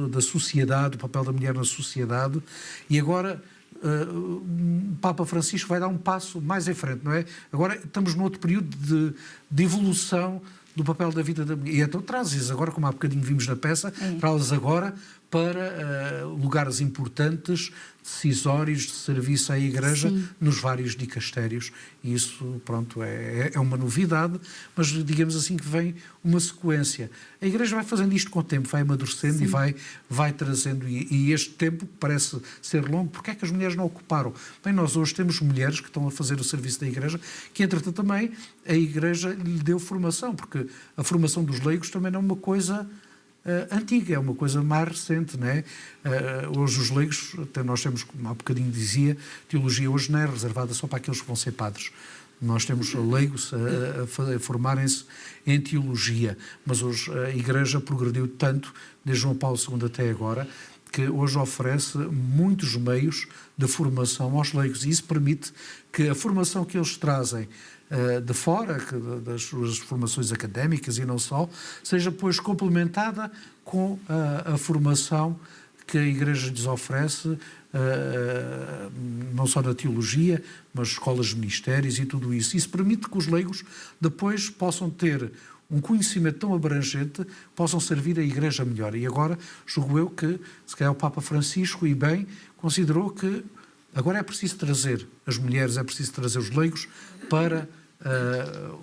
da sociedade, o papel da mulher na sociedade, e agora o Papa Francisco vai dar um passo mais em frente, não é? Agora estamos num outro período de evolução do papel da vida da mulher. E então traz-as agora, como há bocadinho vimos na peça, traz-las agora para lugares importantes, decisórios, de serviço à Igreja, nos vários dicastérios. E isso, pronto, é uma novidade, mas digamos assim que vem uma sequência. A Igreja vai fazendo isto com o tempo, vai amadurecendo e vai trazendo. E este tempo, que parece ser longo, porque é que as mulheres não ocuparam? Bem, nós hoje temos mulheres que estão a fazer o serviço da Igreja, que entretanto também a Igreja lhe deu formação, porque a formação dos leigos também não é uma coisa antiga, é uma coisa mais recente, não é? Hoje os leigos, nós temos, como há bocadinho dizia, teologia hoje não é reservada só para aqueles que vão ser padres. Nós temos leigos a formarem-se em teologia, mas hoje a Igreja progrediu tanto, desde João Paulo II até agora, que hoje oferece muitos meios de formação aos leigos, e isso permite que a formação que eles trazem de fora, das suas formações académicas e não só, seja depois complementada com a formação que a Igreja lhes oferece, não só na teologia, mas escolas de ministérios e tudo isso. Isso permite que os leigos depois possam ter um conhecimento tão abrangente, possam servir a Igreja melhor. E agora, julgo eu que, se calhar o Papa Francisco, e bem, considerou que agora é preciso trazer as mulheres, é preciso trazer os leigos para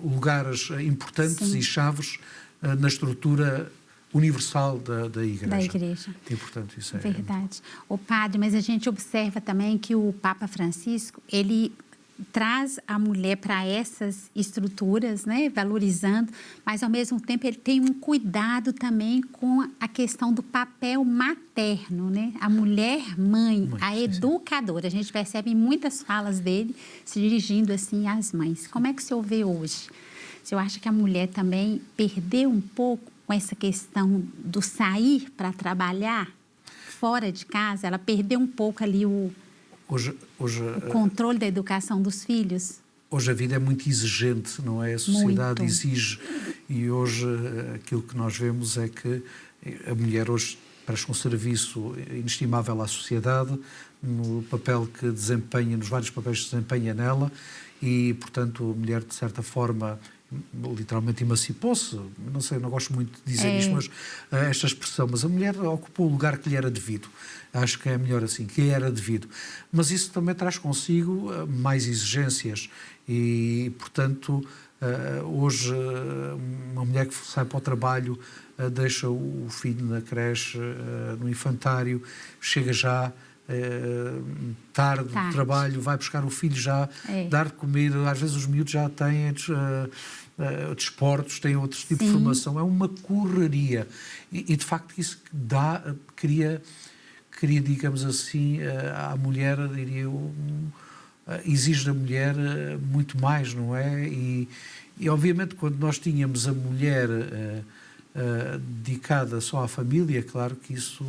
lugares importantes e chaves na estrutura universal da Igreja. Da Igreja. E, portanto, isso é verdade. O padre, mas a gente observa também que o Papa Francisco, ele traz a mulher para essas estruturas, né, valorizando, mas ao mesmo tempo ele tem um cuidado também com a questão do papel materno, né? A mulher mãe, a educadora. A gente percebe em muitas falas dele se dirigindo assim às mães. Como é que o senhor vê hoje? O senhor acha que a mulher também perdeu um pouco com essa questão do sair para trabalhar fora de casa? Ela perdeu um pouco ali o controle da educação dos filhos? Hoje a vida é muito exigente, não é? A sociedade exige, e hoje aquilo que nós vemos é que a mulher hoje presta um serviço inestimável à sociedade, no papel que desempenha, nos vários papéis que desempenha nela, e, portanto, a mulher, de certa forma, literalmente emancipou-se. Não sei, não gosto muito de dizer isto, mas esta expressão, mas a mulher ocupou o lugar que lhe era devido. Acho que é melhor assim, que lhe era devido. Mas isso também traz consigo mais exigências e, portanto, hoje uma mulher que sai para o trabalho, deixa o filho na creche, no infantário, chega já tarde do trabalho, vai buscar o filho já, dar de comer, às vezes os miúdos já têm desportos, têm outros tipos de formação, é uma correria e de facto isso cria, digamos assim, à mulher, diria eu, exige da mulher muito mais, não é? E obviamente quando nós tínhamos a mulher dedicada só à família, claro que isso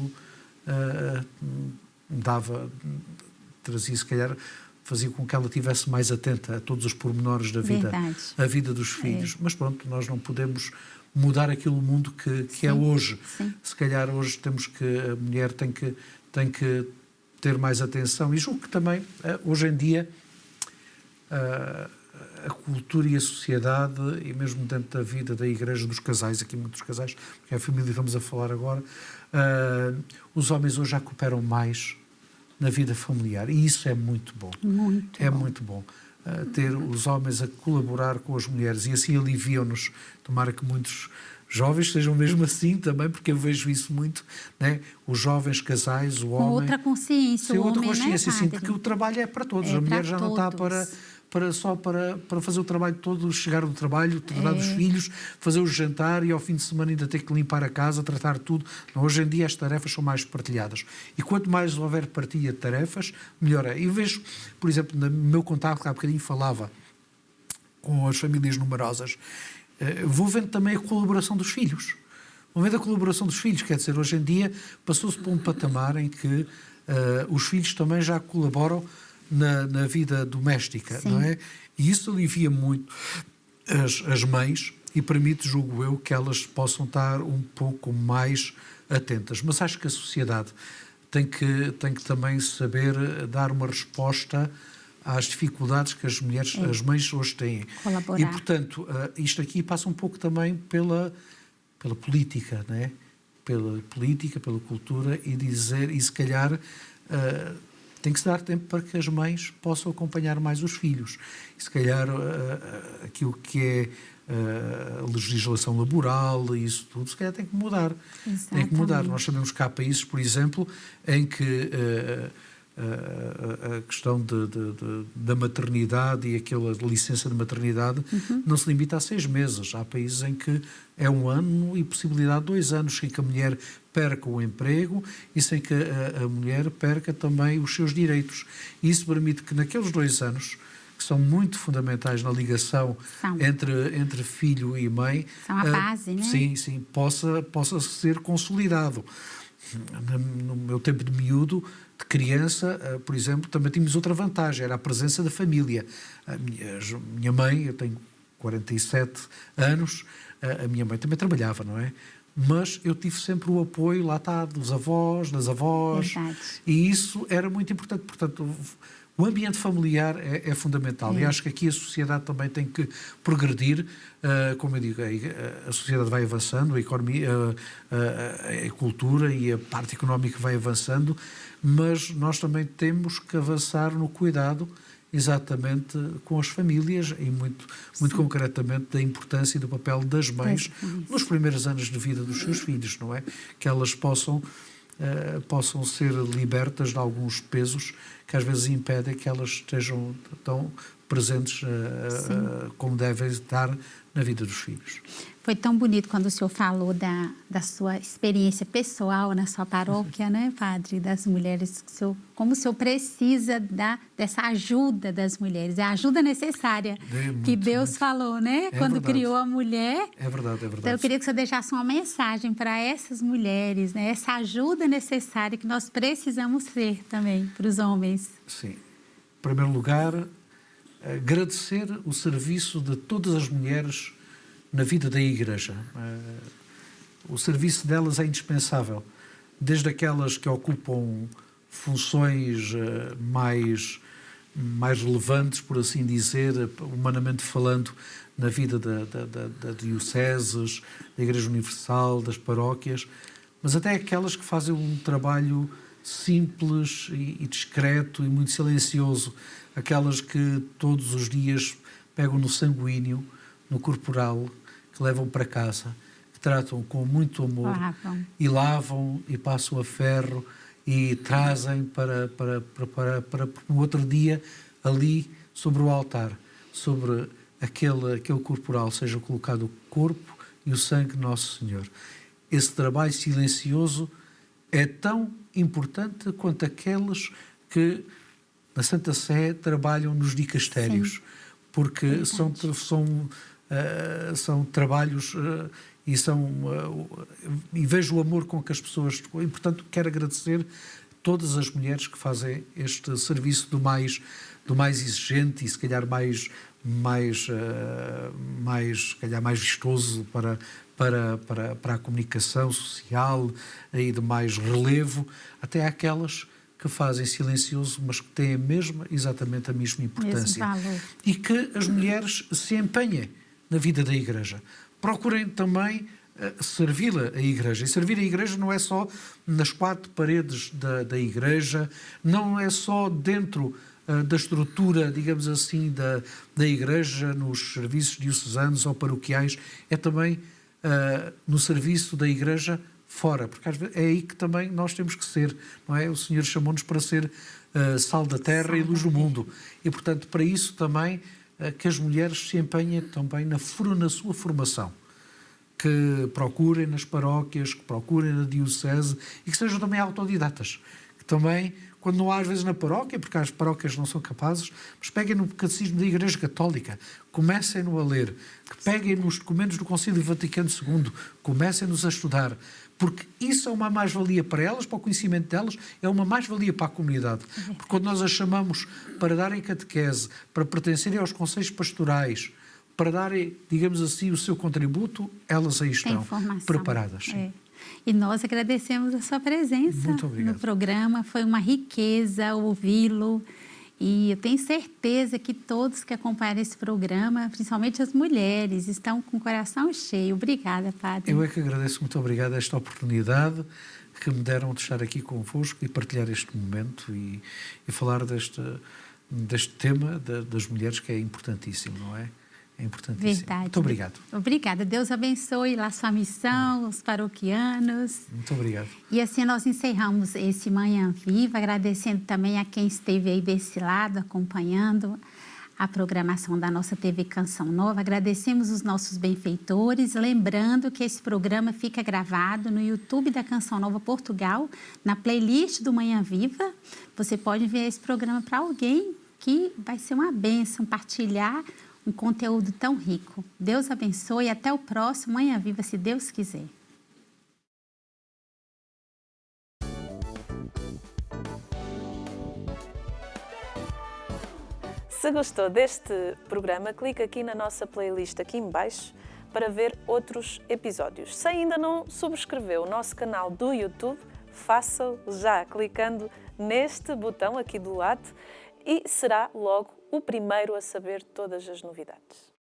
trazia, se calhar, fazia com que ela estivesse mais atenta a todos os pormenores da vida, a vida dos filhos. Mas pronto, nós não podemos mudar aquele mundo que é hoje. Se calhar hoje temos que, a mulher tem que ter mais atenção, e julgo que também, hoje em dia, a cultura e a sociedade, e mesmo dentro da vida da Igreja, dos casais, aqui muitos casais, porque é a família que estamos a falar agora, os homens hoje já cooperam mais na vida familiar, e isso é muito bom. Muito bom. Ter os homens a colaborar com as mulheres, e assim aliviam-nos. Tomara que muitos jovens sejam mesmo assim também, porque eu vejo isso muito, né? Os jovens casais, o homem... Com outra consciência, outra consciência, sim, porque o trabalho é para todos. A mulher já não está só para fazer o trabalho todo, chegar do trabalho, tratar dos filhos, fazer o jantar e ao fim de semana ainda ter que limpar a casa, tratar tudo. Não, hoje em dia as tarefas são mais partilhadas. E quanto mais houver partilha de tarefas, melhor é. Eu vejo, por exemplo, no meu contato, que há bocadinho falava com as famílias numerosas, vou vendo também a colaboração dos filhos. Vou vendo a colaboração dos filhos, quer dizer, hoje em dia passou-se para um patamar em que os filhos também já colaboram na vida doméstica, não é? E isso alivia muito as mães e permite, julgo eu, que elas possam estar um pouco mais atentas. Mas acho que a sociedade tem que também saber dar uma resposta às dificuldades que as mulheres, as mães hoje têm. Colaborar. E, portanto, isto aqui passa um pouco também pela política, não é? Pela política, pela cultura, e se calhar tem que se dar tempo para que as mães possam acompanhar mais os filhos. E se calhar aquilo que é a legislação laboral e isso tudo, se calhar tem que mudar. Exatamente. Tem que mudar. Nós sabemos que há países, por exemplo, em que a questão da maternidade e aquela licença de maternidade não se limita a 6 meses. Há países em que é 1 ano e possibilidade de 2 anos, sem que a mulher perca o emprego e sem que a mulher perca também os seus direitos. E isso permite que naqueles 2 anos, que são muito fundamentais na ligação entre filho e mãe, são a base, né? Sim, possa ser consolidado. No meu tempo de miúdo, de criança, por exemplo, também tínhamos outra vantagem, era a presença da família. A minha mãe, eu tenho 47 anos, a minha mãe também trabalhava, não é? Mas eu tive sempre o apoio, lá está, dos avós, das avós. Verdade. E isso era muito importante. Portanto, o ambiente familiar é fundamental. E acho que aqui a sociedade também tem que progredir. Como eu digo, a sociedade vai avançando, a economia, a cultura e a parte económica vai avançando, mas nós também temos que avançar no cuidado exatamente com as famílias e muito concretamente da importância e do papel das mães nos primeiros anos de vida dos seus filhos, não é? Que elas possam ser libertas de alguns pesos que às vezes impedem que elas estejam tão presentes como devem estar na vida dos filhos. Foi tão bonito quando o senhor falou da sua experiência pessoal na sua paróquia, né, padre? Das mulheres, como o senhor precisa dessa ajuda das mulheres, a ajuda necessária que Deus falou, né? Quando criou a mulher. É verdade. Então, eu queria que o senhor deixasse uma mensagem para essas mulheres, né? Essa ajuda necessária que nós precisamos ter também para os homens. Sim. Em primeiro lugar, agradecer o serviço de todas as mulheres na vida da Igreja. O serviço delas é indispensável, desde aquelas que ocupam funções mais relevantes, por assim dizer, humanamente falando, na vida da dioceses, da Igreja Universal, das paróquias, mas até aquelas que fazem um trabalho simples e discreto e muito silencioso, aquelas que todos os dias pegam no sanguíneo, no corporal, que levam para casa, que tratam com muito amor e lavam e passam a ferro e trazem para um outro dia ali sobre o altar, sobre aquele corporal, seja colocado o corpo e o sangue de Nosso Senhor. Esse trabalho silencioso é tão importante quanto aqueles que na Santa Sé trabalham nos dicastérios, porque são trabalhos e vejo o amor com que as pessoas... E, portanto, quero agradecer todas as mulheres que fazem este serviço do mais exigente e, se calhar, mais vistoso para a comunicação social e de mais relevo, até aquelas que fazem silencioso, mas que têm exatamente a mesma importância. E que as mulheres se empenhem na vida da Igreja. Procurem também servi-la a Igreja. E servir a Igreja não é só nas 4 paredes da Igreja, não é só dentro da estrutura, digamos assim, da Igreja, nos serviços diocesanos ou paroquiais, é também no serviço da Igreja fora, porque às vezes é aí que também nós temos que ser, não é? O Senhor chamou-nos para ser sal da terra e luz do mundo. E, portanto, para isso também que as mulheres se empenhem também na sua formação, que procurem nas paróquias, que procurem na diocese e que sejam também autodidatas, que também, quando não há às vezes na paróquia, porque as paróquias não são capazes, mas peguem no Catecismo da Igreja Católica, comecem-no a ler, que peguem nos documentos do Concílio Vaticano II, comecem-nos a estudar, porque isso é uma mais-valia para elas, para o conhecimento delas, é uma mais-valia para a comunidade. Porque quando nós as chamamos para darem catequese, para pertencerem aos conselhos pastorais, para darem, digamos assim, o seu contributo, elas aí estão preparadas. É. E nós agradecemos a sua presença no programa. Foi uma riqueza ouvi-lo. E eu tenho certeza que todos que acompanharam esse programa, principalmente as mulheres, estão com o coração cheio. Obrigada, Padre. Eu é que agradeço, muito obrigado a esta oportunidade que me deram de estar aqui convosco e partilhar este momento e falar deste tema das mulheres, que é importantíssimo, não é? É importantíssimo. Verdade. Muito obrigado. Obrigada. Deus abençoe lá a sua missão, os paroquianos. Muito obrigado. E assim nós encerramos esse Manhã Viva, agradecendo também a quem esteve aí desse lado, acompanhando a programação da nossa TV Canção Nova. Agradecemos os nossos benfeitores, lembrando que esse programa fica gravado no YouTube da Canção Nova Portugal, na playlist do Manhã Viva. Você pode enviar esse programa para alguém que vai ser uma bênção, partilhar um conteúdo tão rico. Deus abençoe e até o próximo Manhã Viva, se Deus quiser. Se gostou deste programa, clique aqui na nossa playlist aqui em baixo para ver outros episódios. Se ainda não subscreveu o nosso canal do YouTube, faça-o já clicando neste botão aqui do lado e será logo o primeiro a saber todas as novidades.